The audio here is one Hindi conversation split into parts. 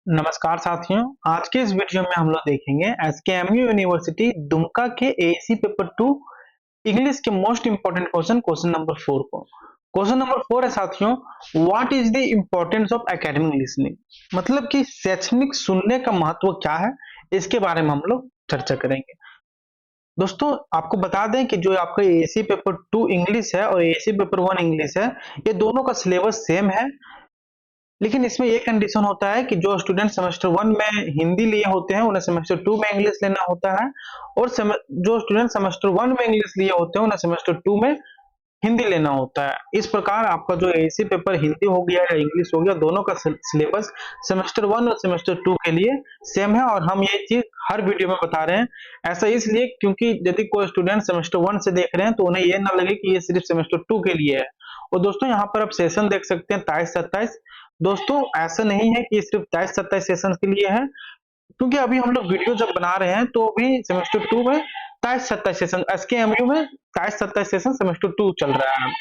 नमस्कार साथियों, आज के इस वीडियो में हम लोग देखेंगे एसकेएमयू यूनिवर्सिटी दुमका के एएसी पेपर 2 इंग्लिश के मोस्ट इंपोर्टेंट क्वेश्चन नंबर 4 को। क्वेश्चन नंबर 4 है साथियों, what is the importance of academic listening. मतलब कि शैक्षणिक सुनने का महत्व क्या है, इसके बारे में हम लोग चर्चा करेंगे। दोस्तों आपको बता दें कि जो आपका एएसी पेपर 2 इंग्लिश है और एएसी पेपर 1 इंग्लिश है, ये दोनों का सिलेबस सेम है। लेकिन इसमें ये कंडीशन होता है कि जो स्टूडेंट सेमेस्टर 1 में हिंदी लिए होते हैं उन्हें सेमेस्टर 2 में इंग्लिश लेना होता है, और जो स्टूडेंट सेमेस्टर 1 में इंग्लिश लिए होते हैं उन्हें सेमेस्टर 2 में हिंदी लेना होता है। इस प्रकार आपका जो एएसी पेपर हिंदी हो गया या इंग्लिश हो गया, दोनों का सिलेबस सेमेस्टर 1 और सेमेस्टर 2 के लिए सेम है, और हम ये चीज हर वीडियो में बता रहे हैं। ऐसा इसलिए क्योंकि यदि कोई स्टूडेंट सेमेस्टर 1 से देख रहे हैं तो उन्हें ये ना लगे कि ये सिर्फ सेमेस्टर 2 के लिए है। और दोस्तों यहाँ पर आप सेशन देख सकते हैं 23-27। दोस्तों ऐसा नहीं है कि ये सिर्फ 23-27 सेशन के लिए है, क्योंकि अभी हम लोग वीडियो जब बना रहे हैं तो अभी सेमेस्टर 2 में 23-27 सेशन, एसकेएमयू में 23-27 सेशन सेमेस्टर 2 चल रहा है।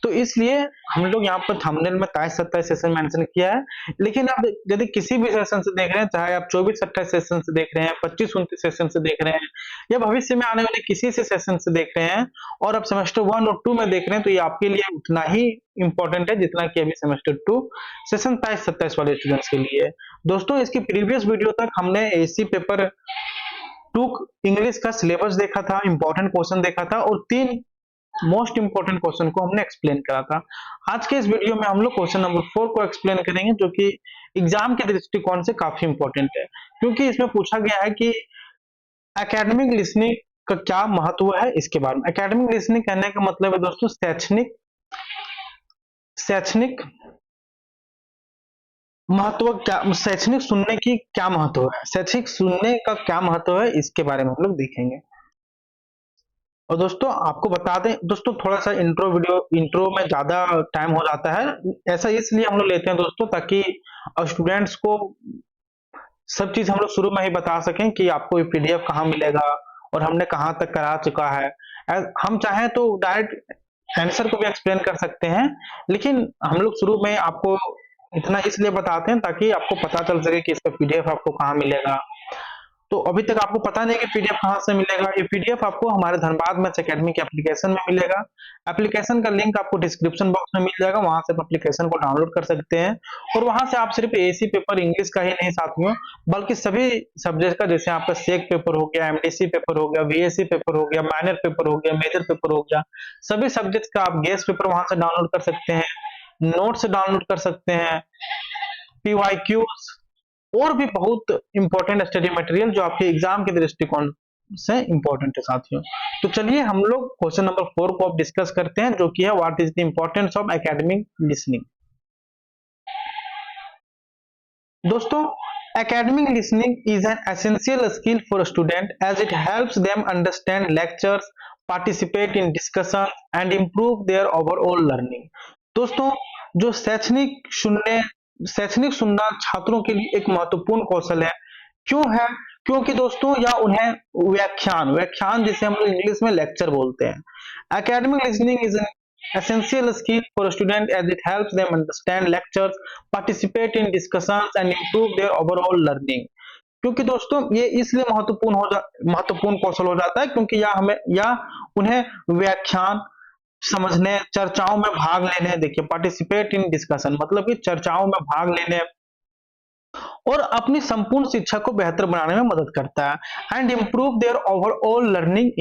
तो इसलिए हम लोग यहाँ पर थंबनेल में 23-27 सेशन मेंशन किया है। लेकिन आप यदि किसी भी सेशन से देख रहे हैं, चाहे आप 24-28 सेशन से देख रहे हैं, 25-29 सेशन से देख रहे हैं, या भविष्य में आने वाले किसी से सेशन से देख रहे हैं, और आप सेमेस्टर 1 और 2 में देख रहे हैं, तो ये आपके लिए उतना ही इंपॉर्टेंट है जितना कि अभी सेमेस्टर 2 सेशन 23-27 वाले स्टूडेंट्स के लिए है। दोस्तों इसकी प्रीवियस वीडियो तक हमने एसी पेपर 2 इंग्लिश का सिलेबस देखा था, इंपॉर्टेंट क्वेश्चन देखा था, और 3 मोस्ट इंपोर्टेंट क्वेश्चन को हमने एक्सप्लेन करा था। आज के इस वीडियो में हम लोग क्वेश्चन नंबर 4 को एक्सप्लेन करेंगे, जो कि एग्जाम के दृष्टिकोण से काफी इंपॉर्टेंट है, क्योंकि इसमें पूछा गया है कि एकेडमिक लिसनिंग का क्या महत्व है इसके बारे में। एकेडमिक लिसनिंग कहने का मतलब है दोस्तों शैक्षणिक महत्व क्या, शैक्षणिक सुनने की क्या महत्व है, शैक्षणिक सुनने का क्या महत्व है, इसके बारे में हम लोग देखेंगे। और दोस्तों आपको बता दें दोस्तों, थोड़ा सा इंट्रो में ज्यादा टाइम हो जाता है, ऐसा इसलिए हम लोग लेते हैं दोस्तों, ताकि स्टूडेंट्स को सब चीज हम लोग शुरू में ही बता सकें कि आपको ये पीडीएफ कहाँ मिलेगा और हमने कहाँ तक करा चुका है। हम चाहें तो डायरेक्ट आंसर को भी एक्सप्लेन कर सकते हैं, लेकिन हम लोग शुरू में आपको इतना इसलिए बताते हैं ताकि आपको पता चल सके कि इसका पीडीएफ आपको कहाँ मिलेगा। तो अभी तक आपको पता नहीं कि पीडीएफ कहाँ से मिलेगा। ये पीडीएफ आपको हमारे धनबाद मैथ्स एकेडमी के एप्लीकेशन में मिलेगा। एप्लीकेशन का लिंक आपको डिस्क्रिप्शन बॉक्स में मिल जाएगा, वहां से आप एप्लीकेशन को डाउनलोड कर सकते हैं। और वहां से आप सिर्फ एसी पेपर इंग्लिश का ही नहीं साथियों, बल्कि सभी सब्जेक्ट का, जैसे आपका सेक पेपर हो गया, एमडीसी पेपर हो गया, वीएससी पेपर हो गया, माइनर पेपर हो गया, मेजर पेपर हो गया, सभी सब्जेक्ट का आप गेस्ट पेपर वहां से डाउनलोड कर सकते हैं, नोट्स डाउनलोड कर सकते हैं, पीवाईक्यूज और भी बहुत इंपॉर्टेंट स्टडी मटेरियल जो आपके एग्जाम के दृष्टिकोण से इंपॉर्टेंट है साथियों। तो चलिए हम लोग क्वेश्चन नंबर 4 को अब डिस्कस करते हैं, जो कि है what is the importance of academic listening. दोस्तों academic listening is an essential skill for a student as it helps them understand lectures, participate in discussion and improve their overall learning। दोस्तों जो शैक्षणिक सुनना छात्रों के लिए एक महत्वपूर्ण कौशल है। क्यों है? क्योंकि दोस्तों या उन्हें व्याख्यान जिसे हम लोग इंग्लिश में लेक्चर बोलते हैं। Academic listening is essential skill for a student as it helps them understand lectures, participate in discussions and improve their overall learning। क्योंकि दोस्तों ये इसलिए महत्वपूर्ण कौशल हो जाता है क्योंकि या उन्हें व्याख्यान समझने, चर्चाओं में भाग लेने, देखिए पार्टिसिपेट इन डिस्कशन मतलब कि चर्चाओं में भाग लेने और अपनी संपूर्ण शिक्षा को बेहतर बनाने में मदद करता है। And improve their overall learning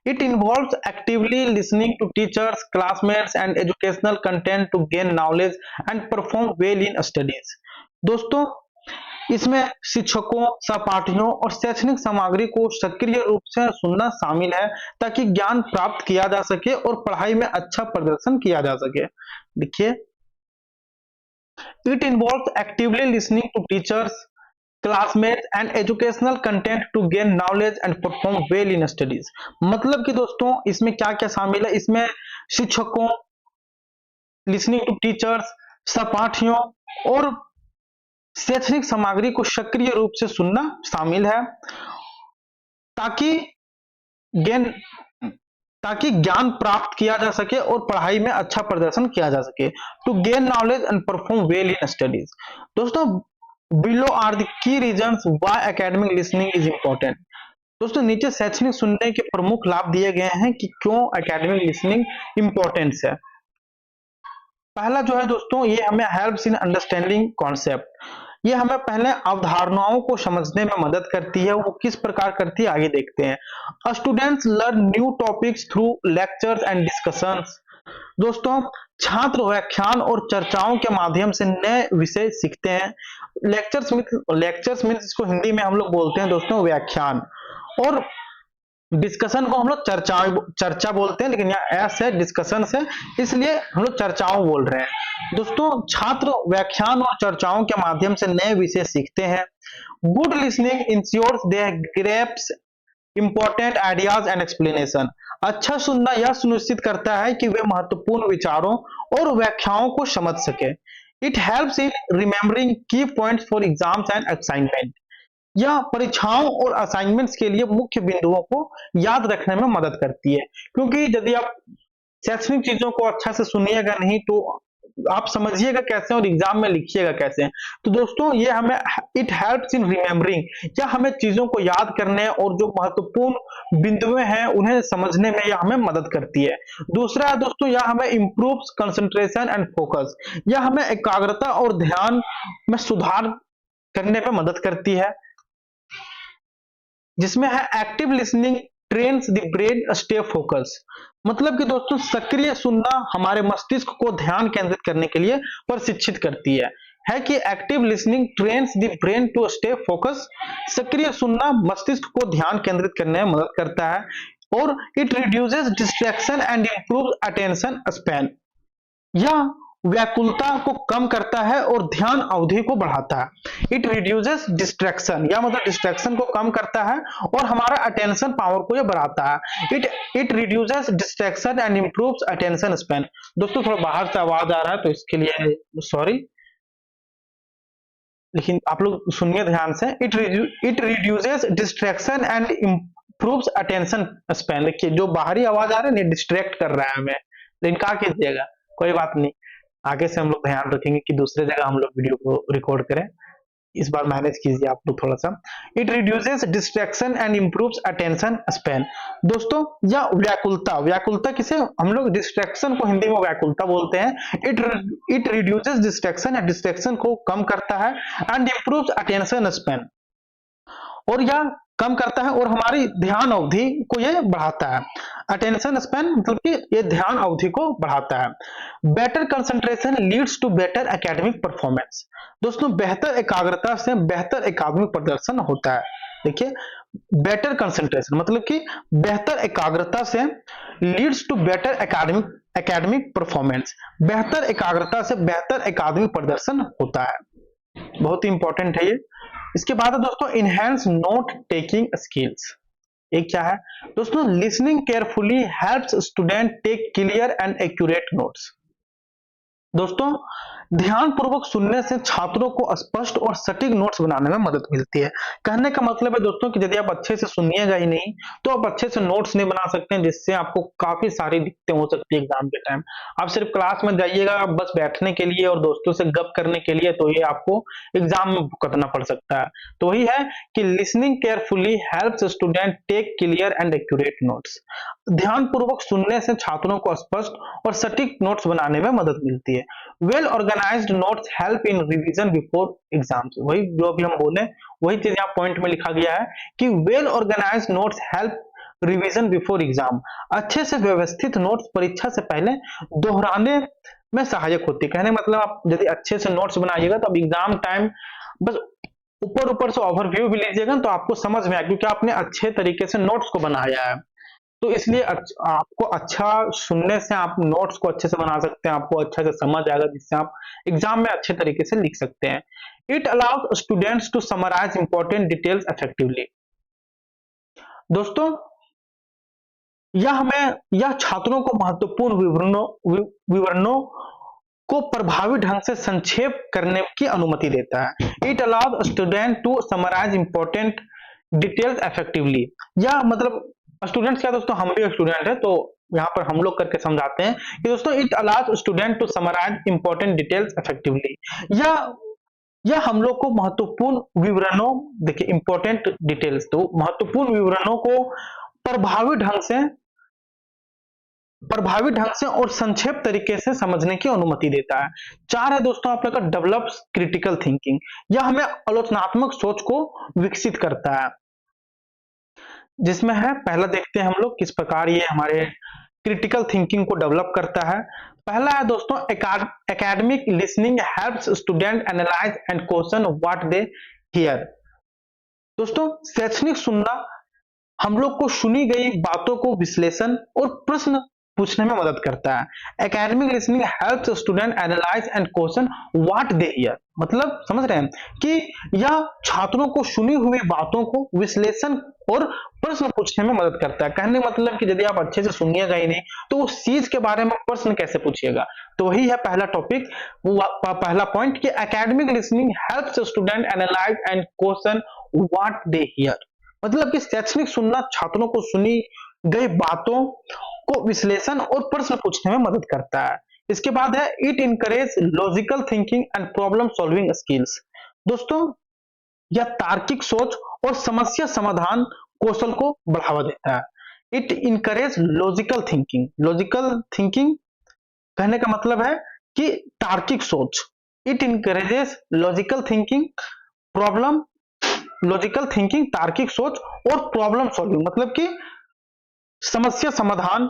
it involves actively listening to teachers, classmates and educational content to gain knowledge and perform well in studies. दोस्तों इसमें शिक्षकों, सहपाठियों और शैक्षणिक सामग्री को सक्रिय रूप से सुनना शामिल है ताकि ज्ञान प्राप्त किया जा सके और पढ़ाई में अच्छा प्रदर्शन किया जा सके। देखिए it involves actively listening to teachers, classmates and educational content to gain knowledge and perform well in studies। मतलब कि दोस्तों इसमें क्या क्या शामिल है, इसमें शिक्षकों, listening to teachers, सहपाठियों और शैक्षणिक सामग्री को सक्रिय रूप से सुनना शामिल है ताकि ज्ञान प्राप्त किया जा सके और पढ़ाई में अच्छा प्रदर्शन किया जा सके। To gain knowledge and perform well in studies. दोस्तों below are the key reasons why academic listening is important. दोस्तों नीचे शैक्षणिक सुनने के प्रमुख लाभ दिए गए हैं कि क्यों एकेडमिक लिसनिंग इंपॉर्टेंस है। पहला जो है दोस्तों, ये हमें हेल्प्स इन अंडरस्टैंडिंग कॉन्सेप्ट, ये हमें पहले अवधारणाओं को समझने में मदद करती है। वो किस प्रकार करती है आगे देखते हैं। Students learn new topics through lectures and discussions. दोस्तों छात्र व्याख्यान और चर्चाओं के माध्यम से नए विषय सीखते हैं। लेक्चर्स मीन्स इसको हिंदी में हम लोग बोलते हैं दोस्तों व्याख्यान, और डिस्कशन को हम लोग चर्चा बोलते हैं, लेकिन यहाँ एस है, डिस्कशन से, इसलिए हम लोग चर्चाओं बोल रहे हैं। दोस्तों छात्र व्याख्यान और चर्चाओं के माध्यम से नए विषय सीखते हैं। Good listening ensures they grasps important ideas and explanation. अच्छा सुनना यह सुनिश्चित करता है कि वे महत्वपूर्ण विचारों और व्याख्याओं को समझ सके। इट हेल्प्स इन रिमेम्बरिंग की points for exams and assignment. यह परीक्षाओं और असाइनमेंट्स के लिए मुख्य बिंदुओं को याद रखने में मदद करती है, क्योंकि यदि आप शैक्षणिक चीजों को अच्छा से सुनिएगा नहीं तो आप समझिएगा कैसे और एग्जाम में लिखिएगा कैसे। तो दोस्तों ये हमें इट हेल्प्स इन रिमेम्बरिंग, या हमें चीजों को याद करने और जो महत्वपूर्ण बिंदुएं हैं उन्हें समझने में यह हमें मदद करती है। दूसरा दोस्तों, यह हमें इम्प्रूव्स कंसंट्रेशन एंड फोकस, यह हमें एकाग्रता और ध्यान में सुधार करने में मदद करती है। जिसमें है active listening trains the brain stay focus, मतलब कि दोस्तों सक्रिय सुनना हमारे मस्तिष्क को ध्यान केंद्रित करने के लिए प्रशिक्षित करती है कि active listening trains the brain to stay focus. सक्रिय सुनना मस्तिष्क को ध्यान केंद्रित करने में मदद करता है, और it reduces distraction and improve attention span. यह व्याकुलता को कम करता है और ध्यान अवधि को बढ़ाता है। इट रिड्यूसेस डिस्ट्रैक्शन, या मतलब डिस्ट्रैक्शन को कम करता है और हमारा अटेंशन पावर को यह बढ़ाता है। It reduces distraction and improves attention span. दोस्तों थोड़ा बाहर से आवाज आ रहा है तो इसके लिए सॉरी, लेकिन आप लोग सुनिए ध्यान से। It reduces distraction and improves attention span. देखिए जो बाहरी आवाज आ रहा है डिस्ट्रैक्ट कर रहा है हमें, लेकिन क्या कीजिएगा, कोई बात नहीं, आगे से हम लोग ध्यान रखेंगे कि दूसरे जगह हम लोग वीडियो को रिकॉर्ड करें। इस बार मैनेज कीजिए आप लोग थोड़ा सा। It reduces distraction and improves attention span. दोस्तों या व्याकुलता किसे हम लोग डिस्ट्रैक्शन को हिंदी में व्याकुलता बोलते हैं। इट रिड्यूसेस डिस्ट्रैक्शन, या डिस्ट्रैक्शन को कम करता है, एंड इंप्रूव्स अटेंशन स्पैन, और यह कम करता है और हमारी ध्यान अवधि को यह बढ़ाता है। अटेंशन स्पैन मतलब कि ये ध्यान अवधि को बढ़ाता है। Better concentration leads to better academic performance. दोस्तों बेहतर एकाग्रता से बेहतर एकाडमिक प्रदर्शन होता है। देखिए बेटर कंसंट्रेशन मतलब कि बेहतर एकाग्रता से leads to better academic performance. बेहतर एकाग्रता से बेहतर एकाडमिक प्रदर्शन होता है, बहुत ही इंपॉर्टेंट है ये। इसके बाद है दोस्तों इनहेंस नोट टेकिंग स्किल्स। एक क्या है दोस्तों, listening carefully helps student take clear and accurate notes. दोस्तों ध्यान पूर्वक सुनने से छात्रों को स्पष्ट और सटीक नोट्स बनाने में मदद मिलती है। कहने का मतलब है दोस्तों कि यदि आप अच्छे से सुनिएगा ही नहीं तो आप अच्छे से नोट्स नहीं बना सकते हैं, जिससे आपको काफी सारी दिक्कतें हो सकती है एग्जाम के टाइम। आप सिर्फ क्लास में जाइएगा बस बैठने के लिए और दोस्तों से गप करने के लिए, तो ये आपको एग्जाम में भुगतना पड़ सकता है। तो वही है कि listening carefully helps student take clear and accurate notes. ध्यान पूर्वक सुनने से छात्रों को स्पष्ट और सटीक नोट्स बनाने में मदद मिलती है। Well organised notes help in revision before exams. वही जो अभी हम बोले वही चीज यहाँ पॉइंट में लिखा गया है कि well organised notes help revision before exam. अच्छे से व्यवस्थित नोट्स परीक्षा से पहले दोहराने में सहायक होती है। कहने मतलब आप यदि अच्छे से नोट्स बनाइएगा तो अब एग्जाम टाइम बस ऊपर से ओवरव्यू भी लीजिएगा तो आपको समझ में आएगा, क्योंकि आपने अच्छे तरीके से नोट्स को बनाया है। तो इसलिए आपको अच्छा सुनने से आप नोट्स को अच्छे से बना सकते हैं, आपको अच्छा से समझ आएगा, जिससे आप एग्जाम में अच्छे तरीके से लिख सकते हैं। It allows students to summarise important details effectively. दोस्तों यह छात्रों को महत्वपूर्ण विवरणों को प्रभावी ढंग से संक्षेप करने की अनुमति देता है। It allows student to summarise important details effectively. या मतलब स्टूडेंट्स क्या दोस्तों, हम भी स्टूडेंट है तो यहाँ पर हम लोग करके समझाते हैं कि दोस्तों it allows student to summarise important details effectively. या यह हम लोग को महत्वपूर्ण विवरणों, देखिए इंपॉर्टेंट डिटेल्स, तो महत्वपूर्ण विवरणों को प्रभावी ढंग से और संक्षेप तरीके से समझने की अनुमति देता है। 4 है दोस्तों आप लोग का डेवलप्स क्रिटिकल थिंकिंग, यह हमें आलोचनात्मक सोच को विकसित करता है, जिसमें है पहला देखते हैं हम लोग किस प्रकार ये हमारे क्रिटिकल थिंकिंग को डेवलप करता है। पहला है दोस्तों academic listening helps student analyse and question what they hear. दोस्तों शैक्षणिक सुनना हम लोग को सुनी गई बातों को विश्लेषण और प्रश्न पूछने में मदद करता है। Academic listening helps student analyse and question what they hear, मतलब समझ रहे हैं कि यह छात्रों को सुनी हुई बातों को विश्लेषण और प्रश्न पूछने में मदद करता है। कहने का मतलब कि यदि आप अच्छे से सुनिएगा ही नहीं तो उस चीज के बारे में प्रश्न कैसे पूछिएगा। तो वही है पहला टॉपिक, पहला पॉइंट कि academic listening helps student analyse and question what they hear, मतलब कि शैक्षणिक सुनना छात्रों को सुनी गई बातों को विश्लेषण और प्रश्न पूछने में मदद करता है। इसके बाद है it encourage logical thinking and problem solving skills. दोस्तों यह तार्किक सोच और समस्या समाधान कौशल को बढ़ावा देता है। It encourage logical thinking, logical thinking कहने का मतलब है कि तार्किक सोच। It encourages logical thinking, problem logical thinking तार्किक सोच और प्रॉब्लम सॉल्विंग मतलब कि समस्या समाधान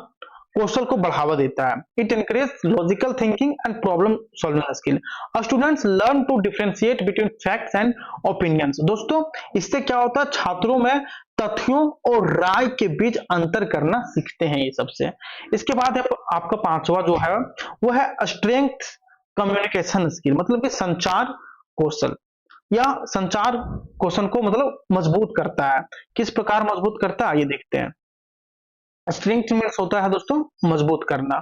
कौशल को बढ़ावा देता है। It encourage logical thinking and problem solving skill. Students learn to differentiate between facts and opinions. दोस्तों इससे क्या होता है, छात्रों में तथ्यों और राय के बीच अंतर करना सीखते हैं ये सबसे। इसके बाद आपका पांचवा जो है वो है स्ट्रेंथ कम्युनिकेशन स्किल, मतलब कि संचार कौशल या संचार कौशल को मतलब मजबूत करता है। किस प्रकार मजबूत करता है ये देखते हैं। स्ट्रेंथ मीन्स होता है दोस्तों मजबूत करना।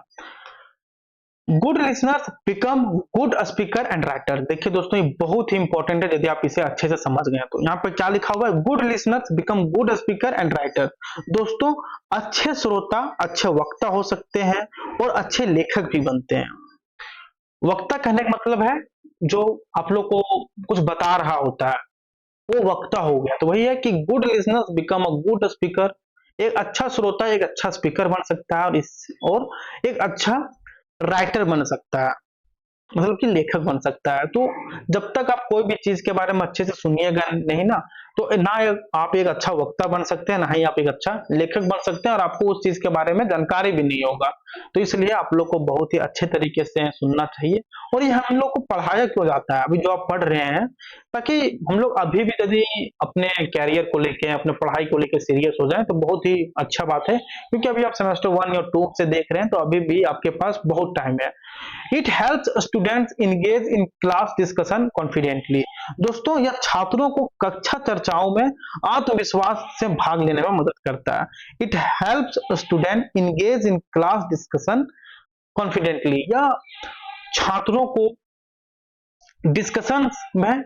Good listeners become good speaker and writer. देखिए दोस्तों ये बहुत ही इंपॉर्टेंट है, यदि आप इसे अच्छे से समझ गए तो। यहाँ पर क्या लिखा हुआ है, good listeners become good speaker and writer. दोस्तों अच्छे श्रोता अच्छे वक्ता हो सकते हैं और अच्छे लेखक भी बनते हैं। वक्ता कहने का मतलब है जो आप लोग को कुछ बता रहा होता है वो वक्ता हो गया। तो वही है कि good listeners become a good speaker, एक अच्छा श्रोता एक अच्छा स्पीकर बन सकता है और एक अच्छा राइटर बन सकता है, मतलब कि लेखक बन सकता है। तो जब तक आप कोई भी चीज के बारे में अच्छे से सुनिएगा नहीं ना, तो ना आप एक अच्छा वक्ता बन सकते हैं ना ही आप एक अच्छा लेखक बन सकते हैं, और आपको उस चीज के बारे में जानकारी भी नहीं होगा। तो इसलिए आप लोग को बहुत ही अच्छे तरीके से सुनना चाहिए। और ये हम लोग को पढ़ाया क्यों जाता है, अभी जो आप पढ़ रहे हैं, ताकि हम लोग अभी भी यदि अपने कैरियर को लेके अपने पढ़ाई को लेकर सीरियस हो जाए तो बहुत ही अच्छा बात है, क्योंकि अभी आप सेमेस्टर 1 या 2 से देख रहे हैं तो अभी भी आपके पास बहुत टाइम है। It helps students engage in class discussion confidently. दोस्तों यह छात्रों को कक्षा चर्चाओं में आत्मविश्वास से भाग लेने में मदद करता है। It helps student engage in class discussion confidently, या छात्रों को डिस्कशन में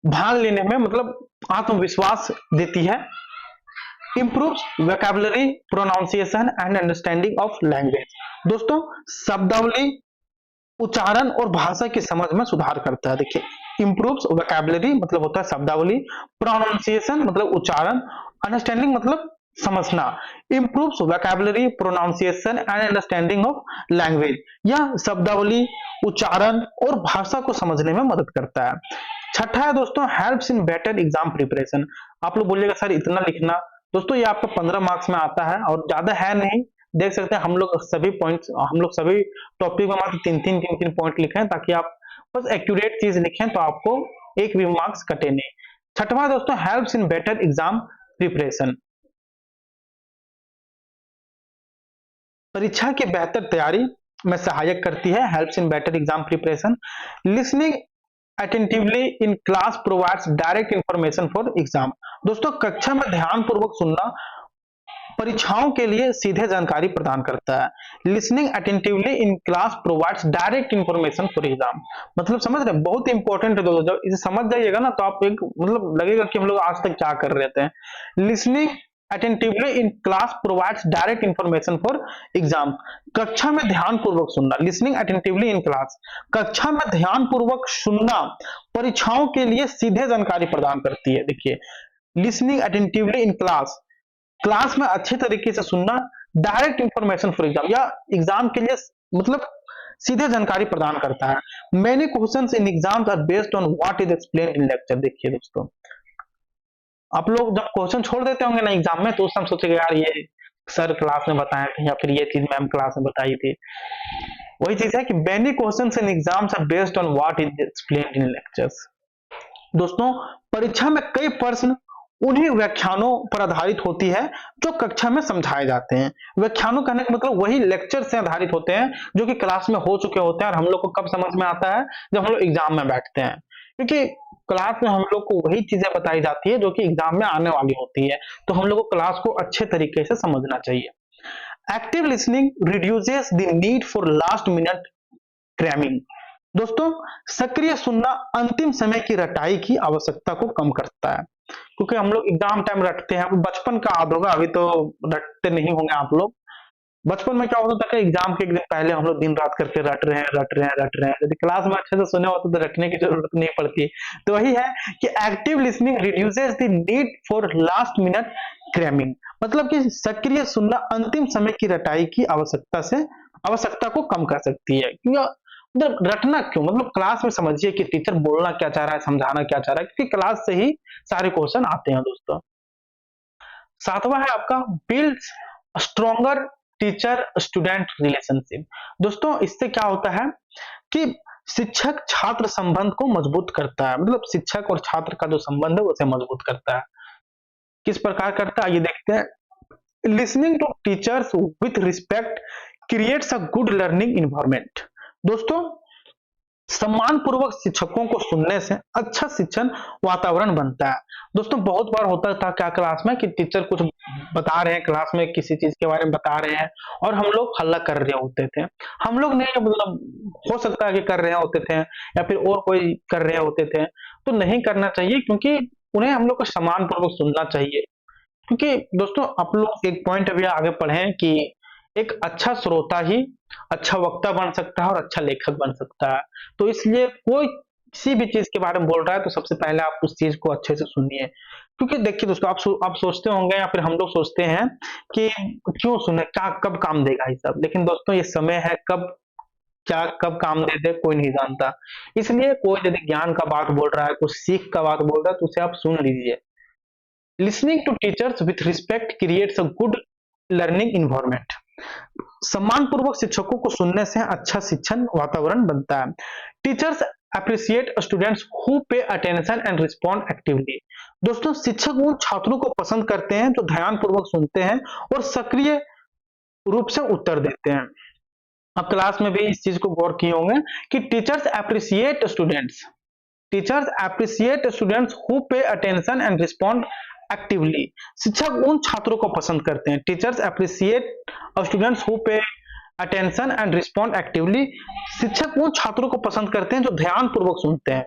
भाग लेने में मतलब आत्मविश्वास देती है। improves vocabulary pronunciation and understanding of language। दोस्तों शब्दावली उच्चारण और भाषा की समझ में सुधार करता है। देखिए improves vocabulary मतलब होता है शब्दावली, pronunciation मतलब उच्चारण, understanding मतलब समझना। improves vocabulary pronunciation and understanding of language, यह शब्दावली उच्चारण और भाषा को समझने में मदद करता है। छठा है दोस्तों helps in better exam preparation. आप लोग बोलिएगा सर इतना लिखना, दोस्तों ये आपका 15 मार्क्स में आता है और ज्यादा है नहीं, देख सकते हैं हम लोग सभी पॉइंट्स, हम लोग सभी टॉपिक में मात्र तीन पॉइंट लिखे हैं, ताकि आप बस एक्यूरेट चीज लिखें तो आपको एक भी मार्क्स कटे नहीं। छठवां दोस्तों helps in better exam preparation, परीक्षा की बेहतर तैयारी में सहायक करती है। Helps in better exam preparation. Listening attentively in class provides direct information for exam. दोस्तों कक्षा में ध्यान पूर्वक सुनना परीक्षाओं के लिए सीधे जानकारी प्रदान करता है। Listening attentively in class provides direct information for exam, मतलब समझ रहे हैं बहुत इंपॉर्टेंट है दोस्तों, जब इसे समझ जाइएगा ना तो आप एक मतलब लगेगा कि हम लोग आज तक क्या कर रहे थे। Listening attentively in class provides direct information for exam. कक्षा में ध्यान पूर्वक सुनना, listening attentively in class, कक्षा में ध्यान पूर्वक सुनना परीक्षाओं के लिए सीधे जानकारी प्रदान करती है। देखिए listening attentively in class, class में अच्छे तरीके से सुनना, डायरेक्ट इंफॉर्मेशन फॉर एग्जाम, या एग्जाम के लिए मतलब सीधे जानकारी प्रदान करता है। Many questions in exams are based on what is explained in lecture. देखिए दोस्तों, आप लोग जब क्वेश्चन छोड़ देते होंगे ना एग्जाम में, तो उस समय सोचेंगे यार ये सर क्लास में बताया था, या फिर ये चीज मैम क्लास में बताई थी। वही चीज है कि many questions in exams are based on what is explained in lectures. दोस्तों, परीक्षा में कई प्रश्न उन्हीं व्याख्यानों पर आधारित होती है जो कक्षा में समझाए जाते हैं। व्याख्यानों कहने का मतलब वही लेक्चर से आधारित होते हैं जो कि क्लास में हो चुके होते हैं, और हम लोग को कब समझ में आता है, जब हम लोग एग्जाम में बैठते हैं, क्योंकि क्लास में हम लोग को वही चीजें बताई जाती है जो कि एग्जाम में आने वाली होती है। तो हम लोग को क्लास को अच्छे तरीके से समझना चाहिए। Active listening reduces the need for last minute cramming. दोस्तों, सक्रिय सुनना अंतिम समय की रटाई की आवश्यकता को कम करता है, क्योंकि हम लोग एग्जाम टाइम रटते हैं। बचपन का याद होगा, अभी तो रटते नहीं होंगे आप लोग। बचपन में क्या होता था कि एग्जाम के एक दिन पहले हम लोग दिन रात करके रट रहे हैं। यदि क्लास में अच्छे से सुने होते तो रटने की जरूरत नहीं पड़ती। तो वही है कि active listening reduces the need for last minute cramming, मतलब कि सक्रिय सुनना अंतिम समय की रटाई की आवश्यकता को कम कर सकती है। क्यों मतलब रटना क्यों, मतलब क्लास में समझिए कि टीचर बोलना क्या चाह रहा है, समझाना क्या चाह रहा है, क्योंकि क्लास से ही सारे क्वेश्चन आते हैं। दोस्तों, सातवां है आपका builds stronger teacher student relationship. दोस्तों, इससे क्या होता है कि शिक्षक छात्र संबंध को मजबूत करता है, मतलब शिक्षक और छात्र का जो संबंध है उसे मजबूत करता है। किस प्रकार करता है ये देखते हैं। Listening to teachers with respect creates a good learning environment. दोस्तों, सम्मान पूर्वक शिक्षकों को सुनने से अच्छा शिक्षण वातावरण बनता है। दोस्तों, बहुत बार होता था क्या क्लास में कि टीचर कुछ बता रहे हैं, क्लास में किसी चीज के बारे में बता रहे हैं, और हम लोग हल्ला कर रहे होते थे। हम लोग नहीं, मतलब हो सकता है कि कर रहे होते थे, या फिर और कोई कर रहे होते थे। तो नहीं करना चाहिए, क्योंकि उन्हें हम लोग को सम्मान पूर्वक सुनना चाहिए। क्योंकि दोस्तों, आप लोग एक पॉइंट अभी आगे पढ़े कि एक अच्छा श्रोता ही अच्छा वक्ता बन सकता है और अच्छा लेखक बन सकता है। तो इसलिए कोई किसी भी चीज के बारे में बोल रहा है तो सबसे पहले आप उस चीज को अच्छे से सुनिए। क्योंकि देखिए दोस्तों, आप सोचते होंगे, या फिर हम लोग सोचते हैं कि क्यों सुने, क्या कब काम देगा ये सब, लेकिन दोस्तों ये समय है, कब काम दे दे कोई नहीं जानता। इसलिए कोई यदि ज्ञान का बात बोल रहा है, कुछ सीख का बात बोल रहा है, तो उसे आप सुन लीजिए। Listening to teachers with respect creates a good learning environment. सम्मान पूर्वक शिक्षकों को सुनने से अच्छा शिक्षण वातावरण बनता है। Teachers appreciate students who pay attention and respond actively. दोस्तों, शिक्षक उन छात्रों को पसंद करते हैं जो ध्यान पूर्वक सुनते हैं और सक्रिय रूप से उत्तर देते हैं। अब क्लास में भी इस चीज को गौर किए होंगे कि teachers appreciate students who pay attention and respond actively. शिक्षक उन छात्रों को पसंद करते हैं। Teachers appreciate students who pay attention and respond actively. शिक्षक उन छात्रों को पसंद करते हैं जो ध्यान पूर्वक सुनते हैं।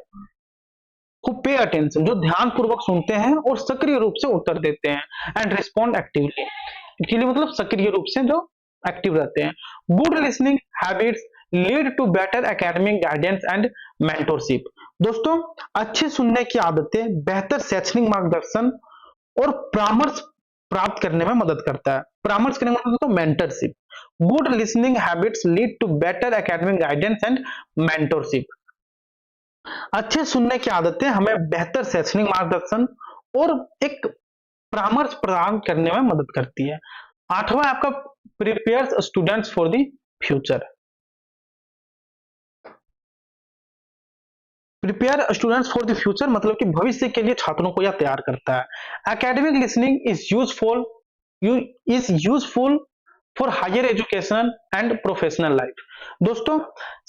हु पे अटेंशन, जो ध्यान पूर्वक सुनते हैं और सक्रिय रूप से उत्तर देते हैं। एंड रिस्पॉन्ड एक्टिवली मतलब सक्रिय रूप से जो एक्टिव रहते हैं। Good listening habits lead to better academic guidance and mentorship. दोस्तों, अच्छे सुनने की आदतें बेहतर शैक्षणिक मार्गदर्शन और परामर्श प्राप्त करने में मदद करता है। परामर्श करने में मदद करता है mentorship. Good listening habits lead to better academic guidance and mentorship. अच्छे सुनने की आदतें हमें बेहतर शैक्षणिक मार्गदर्शन और एक परामर्श प्रदान करने में मदद करती है। आठवां आपका prepares students for the future. Prepare students for the future मतलब कि भविष्य के लिए छात्रों को यह तैयार करता है। Academic listening is useful for higher education and professional life. दोस्तों,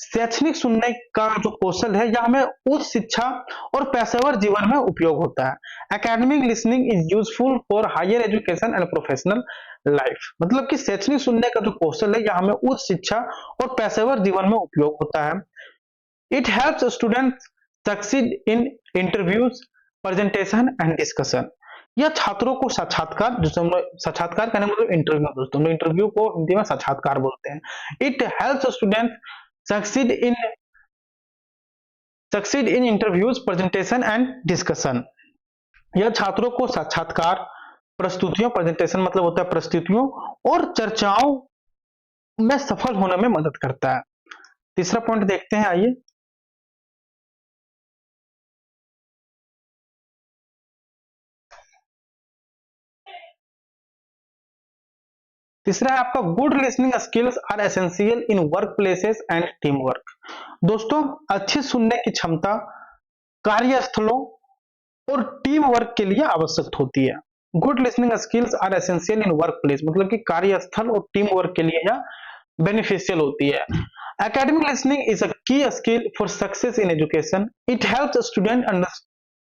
शैक्षणिक सुनने का जो कौशल है यह हमें उच्च शिक्षा और पेशेवर जीवन में उपयोग होता है। Academic listening is useful for higher education and professional life मतलब कि शैक्षणिक सुनने का जो कौशल है यह हमें उच्च शिक्षा और पेशेवर जीवन में उपयोग होता है। It helps students succeed in interviews, presentation and discussion. या छात्रों को साक्षात्कार, जिसे हम लोग साक्षात्कार करने मतलब इंटरव्यू दोस्तों, इंटरव्यू को हिंदी में साक्षात्कार बोलते हैं। It helps student succeed in interviews, presentation and discussion. यह छात्रों को साक्षात्कार, प्रस्तुतियों, प्रेजेंटेशन मतलब होता है प्रस्तुतियों, और चर्चाओं में सफल होने में मदद करता है। तीसरा पॉइंट देखते हैं, आइए। तीसरा है आपका good listening skills are essential in work places and team work. दोस्तों, अच्छी सुनने की क्षमता कार्यस्थलों और टीम वर्क के लिए आवश्यक होती है। Good listening skills are essential in work place मतलब कि कार्यस्थल और टीम वर्क के लिए यह बेनिफिशियल होती है। एकेडमिक लिसनिंग इज अ की skill for success in education. It helps student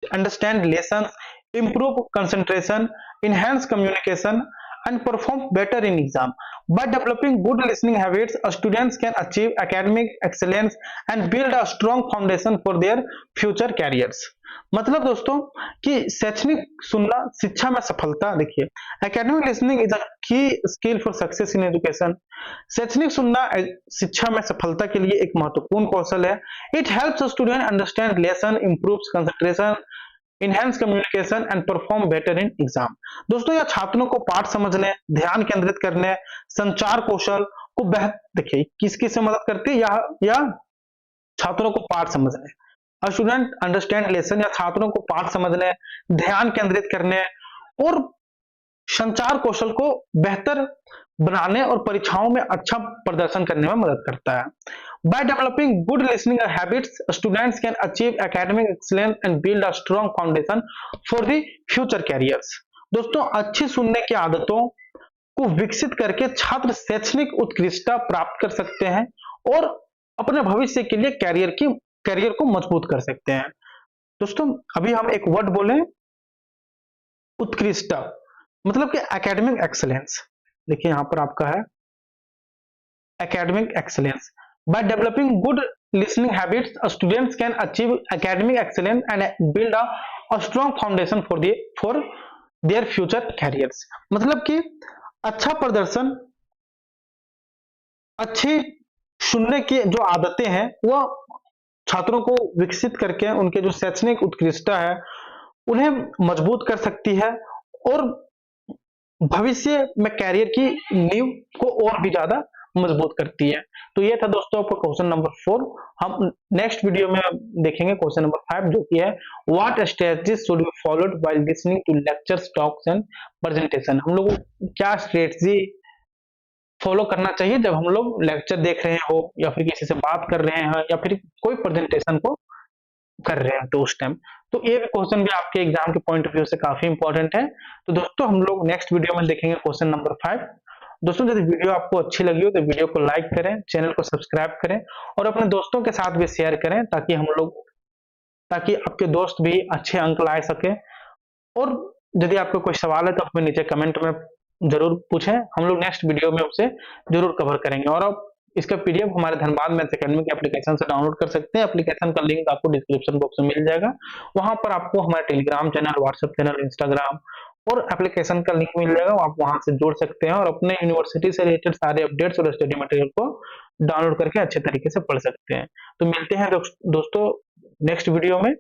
understand lessons, improve concentration, enhance communication, and perform better in exam. By developing good listening habits, students can achieve academic excellence and build a strong foundation for their future careers. मतलब दोस्तों कि शैक्षणिक सुनना शिक्षा में सफलता, देखिए एकेडमिक लिसनिंग इज अ की skill for success in education. शैक्षणिक सुनना शिक्षा में सफलता के लिए एक महत्वपूर्ण कौशल है। It helps student understand lesson, improves concentration, enhance communication and perform better in exam. दोस्तों, यह छात्रों को पाठ समझने, ध्यान केंद्रित करने, संचार कौशल को देखिए किस किस से मदद करती है, या छात्रों को पाठ समझने, स्टूडेंट अंडरस्टैंड लेसन, या छात्रों को पाठ समझने, ध्यान केंद्रित करने और संचार कौशल को बेहतर बनाने और परीक्षाओं में अच्छा प्रदर्शन करने में मदद करता है। By developing good listening habits, students can achieve academic excellence and build a strong foundation for the future careers. दोस्तों, अच्छी सुनने की आदतों को विकसित करके छात्र शैक्षणिक उत्कृष्टता प्राप्त कर सकते हैं और अपने भविष्य के लिए कैरियर को मजबूत कर सकते हैं। दोस्तों, अभी हम एक वर्ड बोले, उत्कृष्टता मतलब कि एकेडमिक एक्सेलेंस। देखिए यहां पर आपका है academic excellence. By developing good listening habits, students can achieve academic excellence and build a strong foundation for their future careers. मतलब कि अच्छा प्रदर्शन, अच्छी सुनने की जो आदतें हैं वह छात्रों को विकसित करके उनके जो शैक्षणिक उत्कृष्टता है उन्हें मजबूत कर सकती है और भविष्य में कैरियर की नींव को और भी ज्यादा मजबूत करती है। तो ये था दोस्तों आपका क्वेश्चन नंबर 4। हम नेक्स्ट वीडियो में देखेंगे क्वेश्चन नंबर 5, जो कि है what strategies should be followed while listening to lectures, talks and presentation. हम लोग क्या स्ट्रेटजी फॉलो करना चाहिए जब हम लोग लेक्चर देख रहे हो या फिर किसी से बात कर रहे हैं या फिर कोई प्रेजेंटेशन को कर रहे हैं तो उस टाइम। तो ये क्वेश्चन भी आपके एग्जाम के पॉइंट ऑफ व्यू से काफी इंपॉर्टेंट है। तो दोस्तों हम लोग नेक्स्ट वीडियो में देखेंगे क्वेश्चन नंबर 5। दोस्तों, यदि वीडियो आपको अच्छी लगी हो तो वीडियो को लाइक करें, चैनल को सब्सक्राइब करें और अपने दोस्तों के साथ भी शेयर करें ताकि आपके दोस्त भी अच्छे अंक ला सके। और यदि आपको कोई सवाल है तो आप नीचे कमेंट में जरूर पूछें, हम लोग नेक्स्ट वीडियो में उसे जरूर कवर करेंगे। और आप इसका पीडीएफ हमारे धनबाद मैथ्स एकेडमी के एप्लीकेशन से डाउनलोड कर सकते हैं। एप्लीकेशन का लिंक आपको डिस्क्रिप्शन बॉक्स में मिल जाएगा। वहां पर आपको हमारे Telegram channel, WhatsApp channel, Instagram और एप्लीकेशन का लिंक मिल जाएगा। आप वहां से जुड़ सकते हैं और अपने यूनिवर्सिटी से रिलेटेड सारे अपडेट्स और स्टडी मटेरियल को डाउनलोड करके अच्छे तरीके से पढ़ सकते हैं। तो मिलते हैं दोस्तों नेक्स्ट वीडियो में।